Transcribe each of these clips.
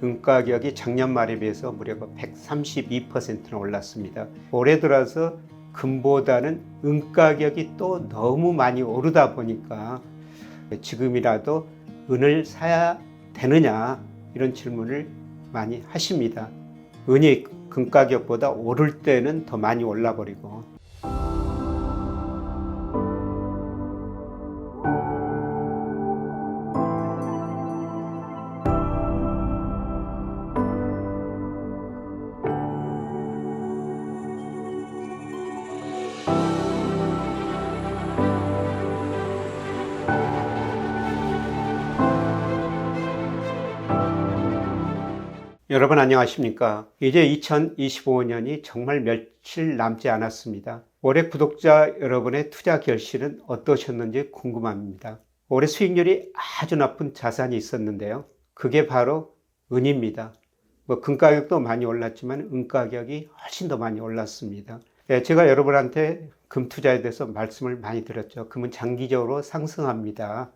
은 가격이 작년 말에 비해서 무려 132%나 올랐습니다. 올해 들어서 금보다는 은 가격이 또 너무 많이 오르다 보니까 지금이라도 은을 사야 되느냐 이런 질문을 많이 하십니다. 은이 금 가격보다 오를 때는 더 많이 올라버리고 여러분 안녕하십니까? 이제 2025년이 정말 며칠 남지 않았습니다. 올해 구독자 여러분의 투자 결실은 어떠셨는지 궁금합니다. 올해 수익률이 아주 나쁜 자산이 있었는데요. 그게 바로 은입니다. 금 가격도 많이 올랐지만 은 가격이 훨씬 더 많이 올랐습니다. 제가 여러분한테 금 투자에 대해서 말씀을 많이 드렸죠. 금은 장기적으로 상승합니다.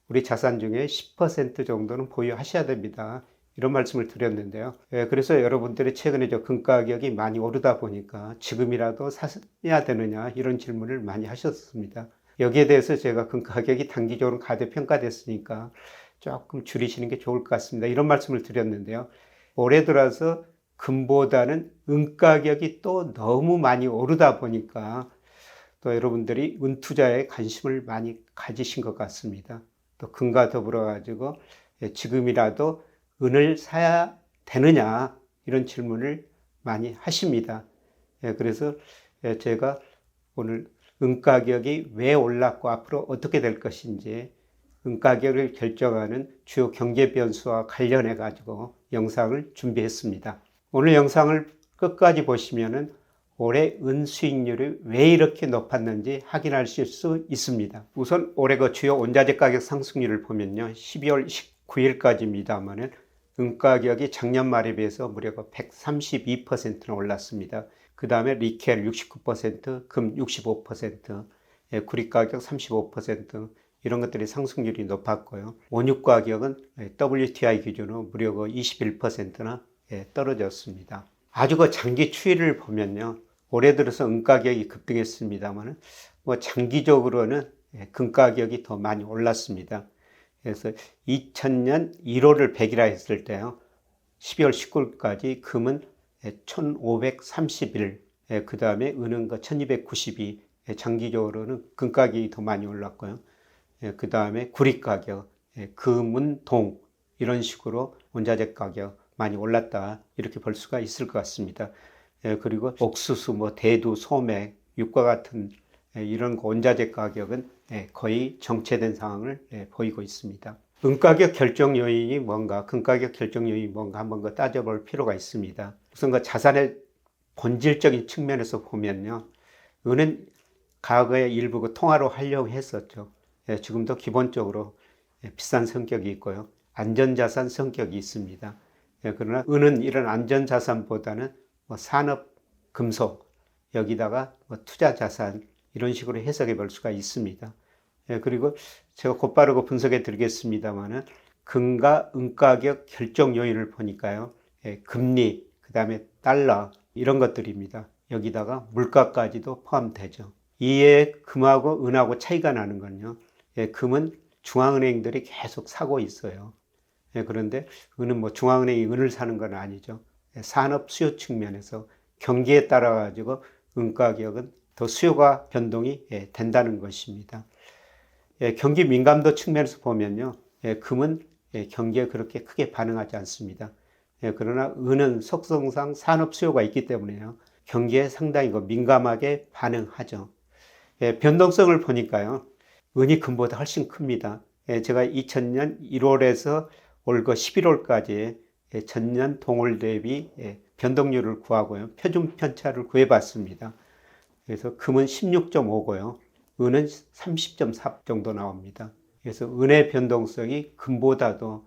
우리 자산 중에 10% 정도는 보유하셔야 됩니다. 이런 말씀을 드렸는데요. 그래서 여러분들이 최근에 금 가격이 많이 오르다 보니까 지금이라도 사야 되느냐 이런 질문을 많이 하셨습니다. 여기에 대해서 제가 금 가격이 단기적으로 가대평가됐으니까 조금 줄이시는 게 좋을 것 같습니다. 이런 말씀을 드렸는데요. 올해 들어서 금보다는 은 가격이 또 너무 많이 오르다 보니까 또 여러분들이 은 투자에 관심을 많이 가지신 것 같습니다. 또 금과 더불어 가지고 지금이라도 은을 사야 되느냐 이런 질문을 많이 하십니다. 그래서 제가 오늘 은 가격이 왜 올랐고 앞으로 어떻게 될 것인지 은 가격을 결정하는 주요 경제 변수와 관련해 가지고 영상을 준비했습니다. 오늘 영상을 끝까지 보시면은 올해 은 수익률이 왜 이렇게 높았는지 확인하실 수 있습니다. 우선 올해 주요 원자재 가격 상승률을 보면요. 12월 19일까지입니다만은 은 가격이 작년 말에 비해서 무려 132%나 올랐습니다. 그 다음에 니켈 69%, 금 65%, 구리 가격 35% 이런 것들이 상승률이 높았고요. 원유 가격은 WTI 기준으로 무려 21%나 떨어졌습니다. 아주 장기 추이를 보면요. 올해 들어서 은 가격이 급등했습니다만 장기적으로는 금 가격이 더 많이 올랐습니다. 그래서 2000년 1월을 100이라 했을 때요. 12월 19일까지 금은 1531, 그 다음에 은은 1292, 장기적으로는 금 가격이 더 많이 올랐고요. 그 다음에 구리 가격, 금은 동, 이런 식으로 원자재 가격 많이 올랐다. 이렇게 볼 수가 있을 것 같습니다. 그리고 옥수수, 대두, 소맥, 육과 같은 이런 원자재 가격은 거의 정체된 상황을 보이고 있습니다. 은 가격 결정 요인이 뭔가, 금 가격 결정 요인이 뭔가 한번 따져볼 필요가 있습니다. 우선 자산의 본질적인 측면에서 보면요. 은은 과거에 일부 통화로 하려고 했었죠. 지금도 기본적으로 비싼 성격이 있고요. 안전자산 성격이 있습니다. 그러나 은은 이런 안전자산보다는 산업, 금속, 여기다가 투자자산 이런 식으로 해석해 볼 수가 있습니다. 그리고 제가 곧바로 분석해 드리겠습니다만은 금과 은 가격 결정 요인을 보니까요. 금리, 그 다음에 달러 이런 것들입니다. 여기다가 물가까지도 포함되죠. 이에 금하고 은하고 차이가 나는 건요. 금은 중앙은행들이 계속 사고 있어요. 그런데 은은 중앙은행이 은을 사는 건 아니죠. 산업 수요 측면에서 경기에 따라 가지고 은 가격은 더 수요가 변동이 된다는 것입니다. 경기 민감도 측면에서 보면요. 금은 경기에 그렇게 크게 반응하지 않습니다. 그러나 은은 속성상 산업 수요가 있기 때문에요. 경기에 상당히 민감하게 반응하죠. 변동성을 보니까요. 은이 금보다 훨씬 큽니다. 제가 2000년 1월에서 올 11월까지 전년 동월 대비 변동률을 구하고요. 표준 편차를 구해봤습니다. 그래서 금은 16.5고요. 은은 30.4 정도 나옵니다. 그래서 은의 변동성이 금보다도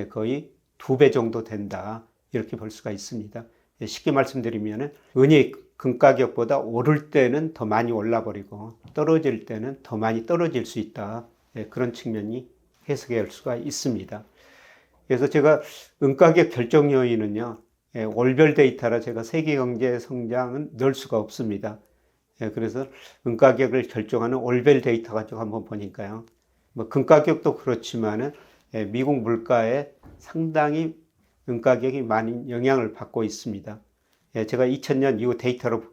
거의 2배 정도 된다. 이렇게 볼 수가 있습니다. 쉽게 말씀드리면 은이 금 가격보다 오를 때는 더 많이 올라버리고 떨어질 때는 더 많이 떨어질 수 있다. 그런 측면이 해석할 수가 있습니다. 그래서 제가 은가격 결정 요인은요, 월별 데이터라 제가 세계 경제 성장은 넣을 수가 없습니다. 그래서 은가격을 결정하는 월별 데이터 가지고 한번 보니까요. 뭐 금가격도 그렇지만은 미국 물가에 상당히 은가격이 많이 영향을 받고 있습니다. 제가 2000년 이후 데이터로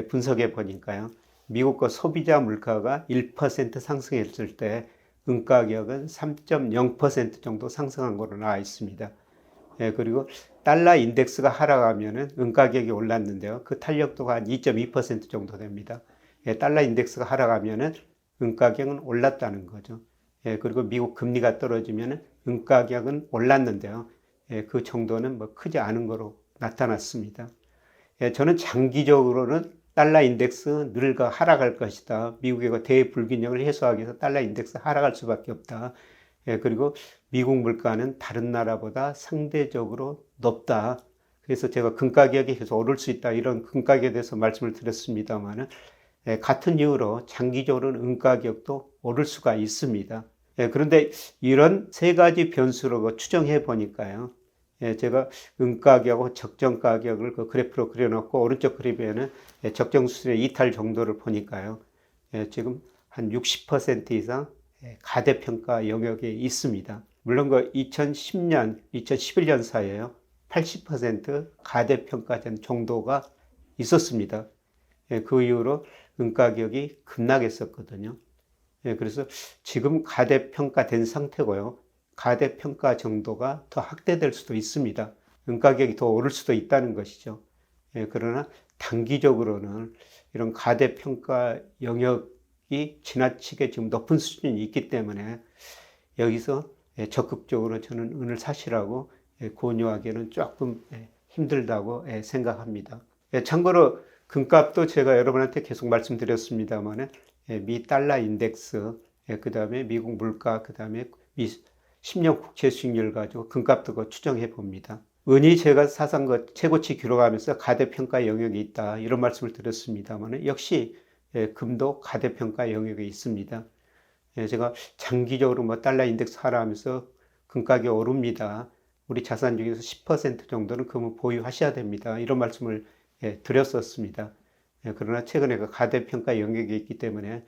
분석해 보니까요. 미국 거 소비자 물가가 1% 상승했을 때 은가격은 3.0% 정도 상승한 걸로 나와 있습니다. 그리고 달러 인덱스가 하락하면은 은가격이 올랐는데요. 그 탄력도가 한 2.2% 정도 됩니다. 달러 인덱스가 하락하면은 은가격은 올랐다는 거죠. 그리고 미국 금리가 떨어지면은 은가격은 올랐는데요. 그 정도는 뭐 크지 않은 거로 나타났습니다. 저는 장기적으로는 달러 인덱스 늘가 하락할 것이다. 미국의 그 대불균형을 해소하기 위해서 달러 인덱스 하락할 수밖에 없다. 그리고 미국 물가는 다른 나라보다 상대적으로 높다. 그래서 제가 금가격이 계속 오를 수 있다. 이런 금가격에 대해서 말씀을 드렸습니다만은 같은 이유로 장기적으로는 은가격도 오를 수가 있습니다. 그런데 이런 세 가지 변수로 추정해 보니까요. 제가 은가격하고 적정 가격을 그 그래프로 그려놓고 오른쪽 그래프에는 적정 수준의 이탈 정도를 보니까요. 지금 한 60% 이상 가대평가 영역에 있습니다. 물론 그 2010년, 2011년 사이에요. 80% 가대평가된 정도가 있었습니다. 그 이후로 은가격이 급락했었거든요. 그래서 지금 가대평가된 상태고요. 가대평가 정도가 더 확대될 수도 있습니다. 은가격이 더 오를 수도 있다는 것이죠. 그러나 단기적으로는 이런 가대평가 영역이 지나치게 지금 높은 수준이 있기 때문에 여기서 적극적으로 저는 은을 사시라고 권유하기는 조금 힘들다고 생각합니다. 참고로 금값도 제가 여러분한테 계속 말씀드렸습니다만 미 달러 인덱스, 그 다음에 미국 물가, 그 다음에 미 10년 국채 수익률 가지고 금값도 추정해 봅니다. 은이 제가 사상 최고치 기록하면서 가대평가 영역이 있다 이런 말씀을 드렸습니다만 역시 금도 가대평가 영역에 있습니다. 제가 장기적으로 뭐 달러 인덱스 하락하면서 금가격이 오릅니다. 우리 자산 중에서 10% 정도는 금을 보유하셔야 됩니다. 이런 말씀을 드렸었습니다. 그러나 최근에 그 가대평가 영역에 있기 때문에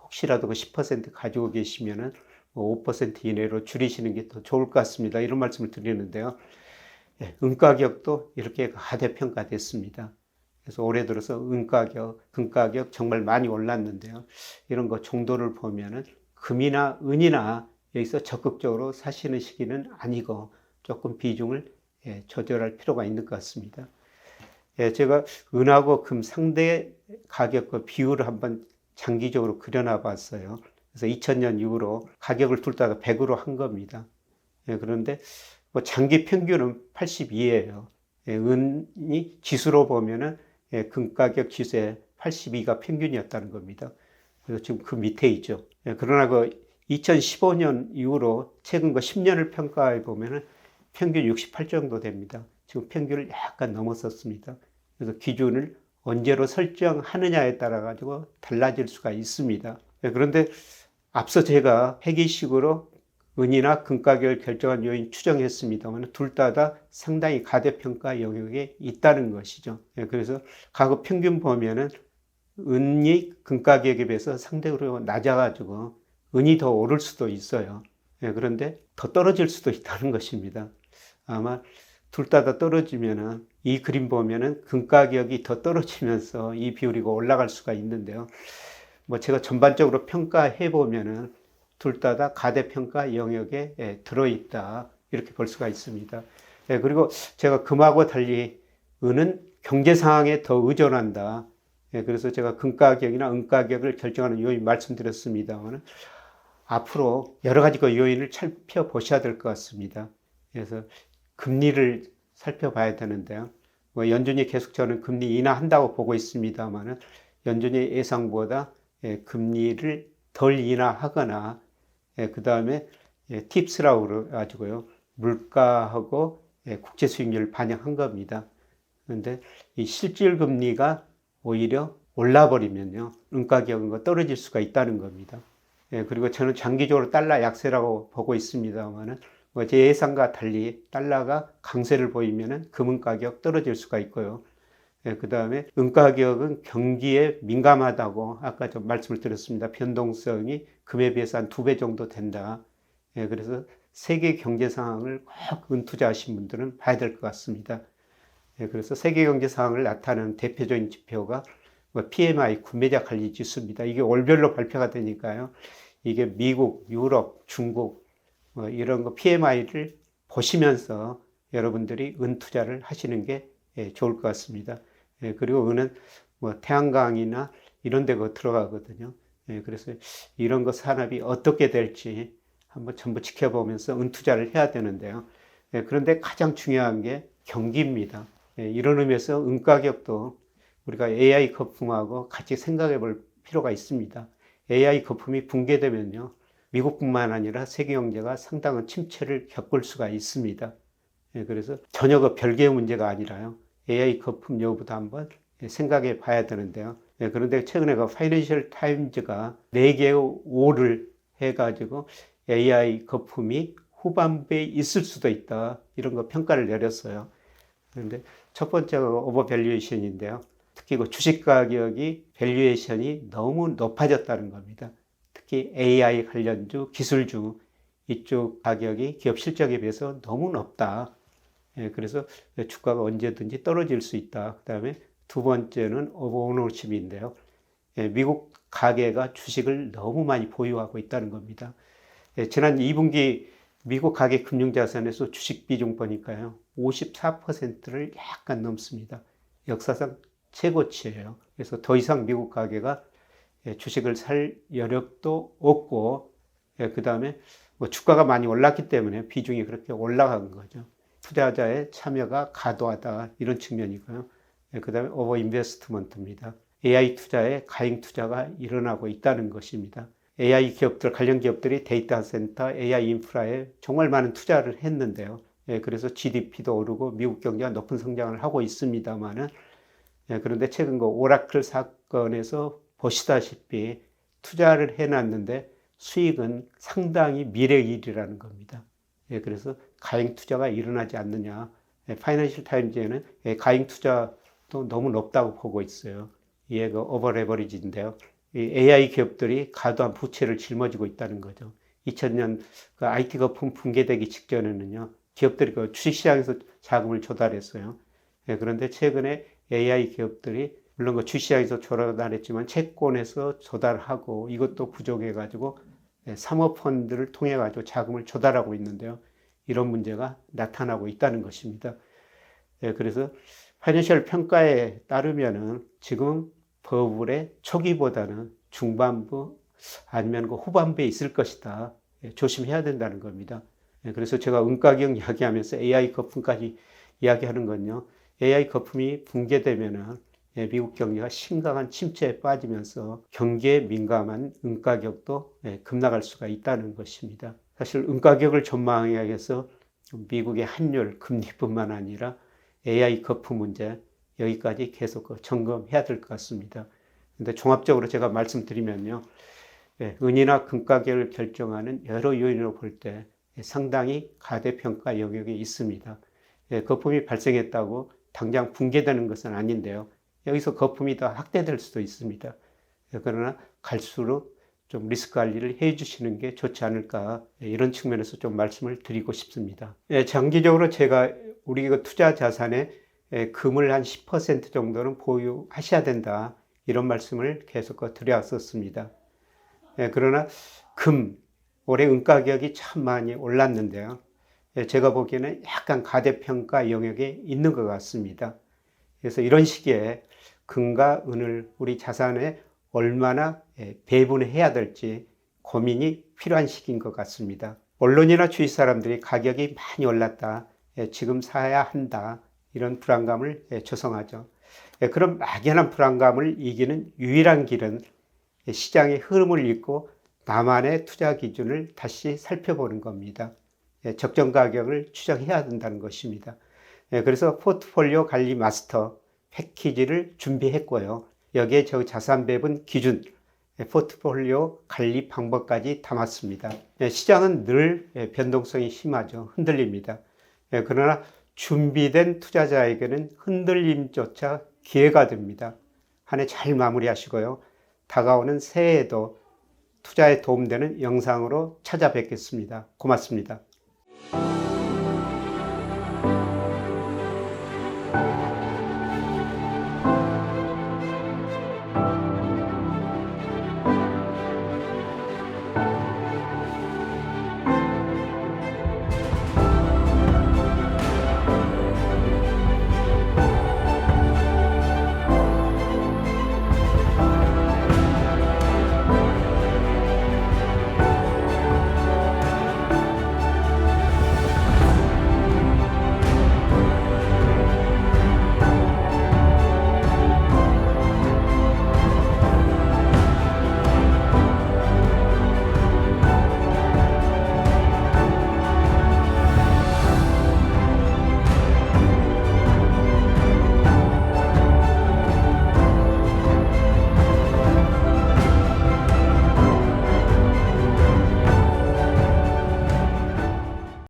혹시라도 그 10% 가지고 계시면은 5% 이내로 줄이시는 게 더 좋을 것 같습니다. 이런 말씀을 드리는데요. 은가격도 이렇게 가대평가됐습니다. 그래서 올해 들어서 은가격, 금가격 정말 많이 올랐는데요. 이런 거 정도를 보면은 금이나 은이나 여기서 적극적으로 사시는 시기는 아니고 조금 비중을 조절할 필요가 있는 것 같습니다. 제가 은하고 금 상대 가격과 비율을 한번 장기적으로 그려놔 봤어요. 그래서 2000년 이후로 가격을 둘 다 100으로 한 겁니다. 그런데 뭐 장기 평균은 82예요. 은이 지수로 보면은 금가격 지수에 82가 평균이었다는 겁니다. 그래서 지금 그 밑에 있죠. 그러나 그 2015년 이후로 최근 그 10년을 평가해 보면은 평균 68 정도 됩니다. 지금 평균을 약간 넘었었습니다. 그래서 기준을 언제로 설정하느냐에 따라 가지고 달라질 수가 있습니다. 그런데 앞서 제가 회계식으로 은이나 금가격을 결정한 요인 추정했습니다만 둘 다 상당히 가대평가 영역에 있다는 것이죠. 그래서 과거 평균 보면은 은이 금가격에 비해서 상대적으로 낮아가지고 은이 더 오를 수도 있어요. 그런데 더 떨어질 수도 있다는 것입니다. 아마 둘 다 떨어지면은 이 그림 보면은 금가격이 더 떨어지면서 이 비율이 올라갈 수가 있는데요. 뭐 제가 전반적으로 평가해 보면은 둘 다 가대평가 영역에 들어있다 이렇게 볼 수가 있습니다. 그리고 제가 금하고 달리 은은 경제 상황에 더 의존한다. 그래서 제가 금가격이나 은가격을 결정하는 요인 말씀드렸습니다만 앞으로 여러 가지 그 요인을 살펴보셔야 될 것 같습니다. 그래서 금리를 살펴봐야 되는데요. 뭐 연준이 계속 저는 금리 인하한다고 보고 있습니다만 연준이 예상보다 금리를 덜 인하하거나 그 다음에 팁스라고 그래가지고요. 물가하고 국채 수익률을 반영한 겁니다. 그런데 이 실질 금리가 오히려 올라버리면요. 은가격은 떨어질 수가 있다는 겁니다. 그리고 저는 장기적으로 달러 약세라고 보고 있습니다만 제 예상과 달리 달러가 강세를 보이면은 금은 가격 떨어질 수가 있고요. 그 다음에 은 가격은 경기에 민감하다고 아까 좀 말씀을 드렸습니다. 변동성이 금에 비해서 한 2배 정도 된다. 그래서 세계 경제 상황을 꼭 은 투자하신 분들은 봐야 될 것 같습니다. 그래서 세계 경제 상황을 나타내는 대표적인 지표가 PMI 구매자 관리 지수입니다. 이게 월별로 발표가 되니까요. 이게 미국, 유럽, 중국 이런 거 PMI를 보시면서 여러분들이 은 투자를 하시는 게 좋을 것 같습니다. 그리고 은은 태양광이나 이런 데 들어가거든요. 그래서 이런 거 산업이 어떻게 될지 한번 전부 지켜보면서 은 투자를 해야 되는데요. 그런데 가장 중요한 게 경기입니다. 이런 의미에서 은 가격도 우리가 AI 거품하고 같이 생각해 볼 필요가 있습니다. AI 거품이 붕괴되면요. 미국뿐만 아니라 세계 경제가 상당한 침체를 겪을 수가 있습니다. 그래서 전혀 그 별개의 문제가 아니라요. AI 거품 여부도 한번 생각해 봐야 되는데요. 그런데 최근에 그 파이낸셜 타임즈가 4개의 오를 해가지고 AI 거품이 후반부에 있을 수도 있다. 이런 거 평가를 내렸어요. 그런데 첫 번째가 오버 밸류에이션인데요. 특히 그 주식 가격이 밸류에이션이 너무 높아졌다는 겁니다. 특히 AI 관련주, 기술주 이쪽 가격이 기업 실적에 비해서 너무 높다. 그래서 주가가 언제든지 떨어질 수 있다. 그 다음에 두 번째는 오버오너십인데요. 미국 가계가 주식을 너무 많이 보유하고 있다는 겁니다. 지난 2분기 미국 가계 금융자산에서 주식 비중 보니까요. 54%를 약간 넘습니다. 역사상 최고치예요. 그래서 더 이상 미국 가계가 주식을 살 여력도 없고, 그 다음에 주가가 많이 올랐기 때문에 비중이 그렇게 올라간 거죠. 투자자의 참여가 과도하다 이런 측면이고요. 그 다음에 오버 인베스트먼트입니다. AI 투자에 가행 투자가 일어나고 있다는 것입니다. AI 기업들, 관련 기업들이 데이터 센터, AI 인프라에 정말 많은 투자를 했는데요. 그래서 GDP도 오르고 미국 경제가 높은 성장을 하고 있습니다만은 그런데 최근 그 오라클 사건에서 보시다시피 투자를 해놨는데 수익은 상당히 미래 일이라는 겁니다. 그래서 가행 투자가 일어나지 않느냐. 파이낸셜 타임즈에는 가행 투자도 너무 높다고 보고 있어요. 이게 그 오버 레버리지인데요. AI 기업들이 과도한 부채를 짊어지고 있다는 거죠. 2000년 그 IT 거품 붕괴되기 직전에는요, 기업들이 그 주식시장에서 자금을 조달했어요. 그런데 최근에 AI 기업들이 물론 그 주식시장에서 조달했지만 채권에서 조달하고 이것도 부족해가지고 사모펀드를 통해가지고 자금을 조달하고 있는데요. 이런 문제가 나타나고 있다는 것입니다. 그래서 파이낸셜 평가에 따르면은 지금 버블의 초기보다는 중반부 아니면 그 후반부에 있을 것이다. 조심해야 된다는 겁니다. 그래서 제가 은가격 이야기하면서 AI 거품까지 이야기하는 건요. AI 거품이 붕괴되면은 미국 경제가 심각한 침체에 빠지면서 경기에 민감한 은가격도 급락할 수가 있다는 것입니다. 사실 은가격을 전망하기 위해서 미국의 환율, 금리뿐만 아니라 AI 거품 문제 여기까지 계속 점검해야 될 것 같습니다. 근데 종합적으로 제가 말씀드리면요. 은이나 금 가격을 결정하는 여러 요인으로 볼 때 상당히 가대평가 영역이 있습니다. 거품이 발생했다고 당장 붕괴되는 것은 아닌데요. 여기서 거품이 더 확대될 수도 있습니다. 그러나 갈수록 좀 리스크 관리를 해 주시는 게 좋지 않을까 이런 측면에서 좀 말씀을 드리고 싶습니다. 장기적으로 제가 우리 투자 자산에 금을 한 10% 정도는 보유하셔야 된다 이런 말씀을 계속 드려왔었습니다. 그러나 올해 은 가격이 참 많이 올랐는데요. 제가 보기에는 약간 가대평가 영역에 있는 것 같습니다. 그래서 이런 시기에 금과 은을 우리 자산에 얼마나 배분해야 될지 고민이 필요한 시기인 것 같습니다. 언론이나 주위 사람들이 가격이 많이 올랐다, 지금 사야 한다 이런 불안감을 조성하죠. 그런 막연한 불안감을 이기는 유일한 길은 시장의 흐름을 읽고 나만의 투자 기준을 다시 살펴보는 겁니다. 적정 가격을 추정해야 된다는 것입니다. 그래서 포트폴리오 관리 마스터 패키지를 준비했고요. 여기에 저 자산 배분 기준 포트폴리오 관리 방법까지 담았습니다. 시장은 늘 변동성이 심하죠. 흔들립니다. 그러나 준비된 투자자에게는 흔들림조차 기회가 됩니다. 한 해 잘 마무리하시고요. 다가오는 새해에도 투자에 도움되는 영상으로 찾아뵙겠습니다. 고맙습니다.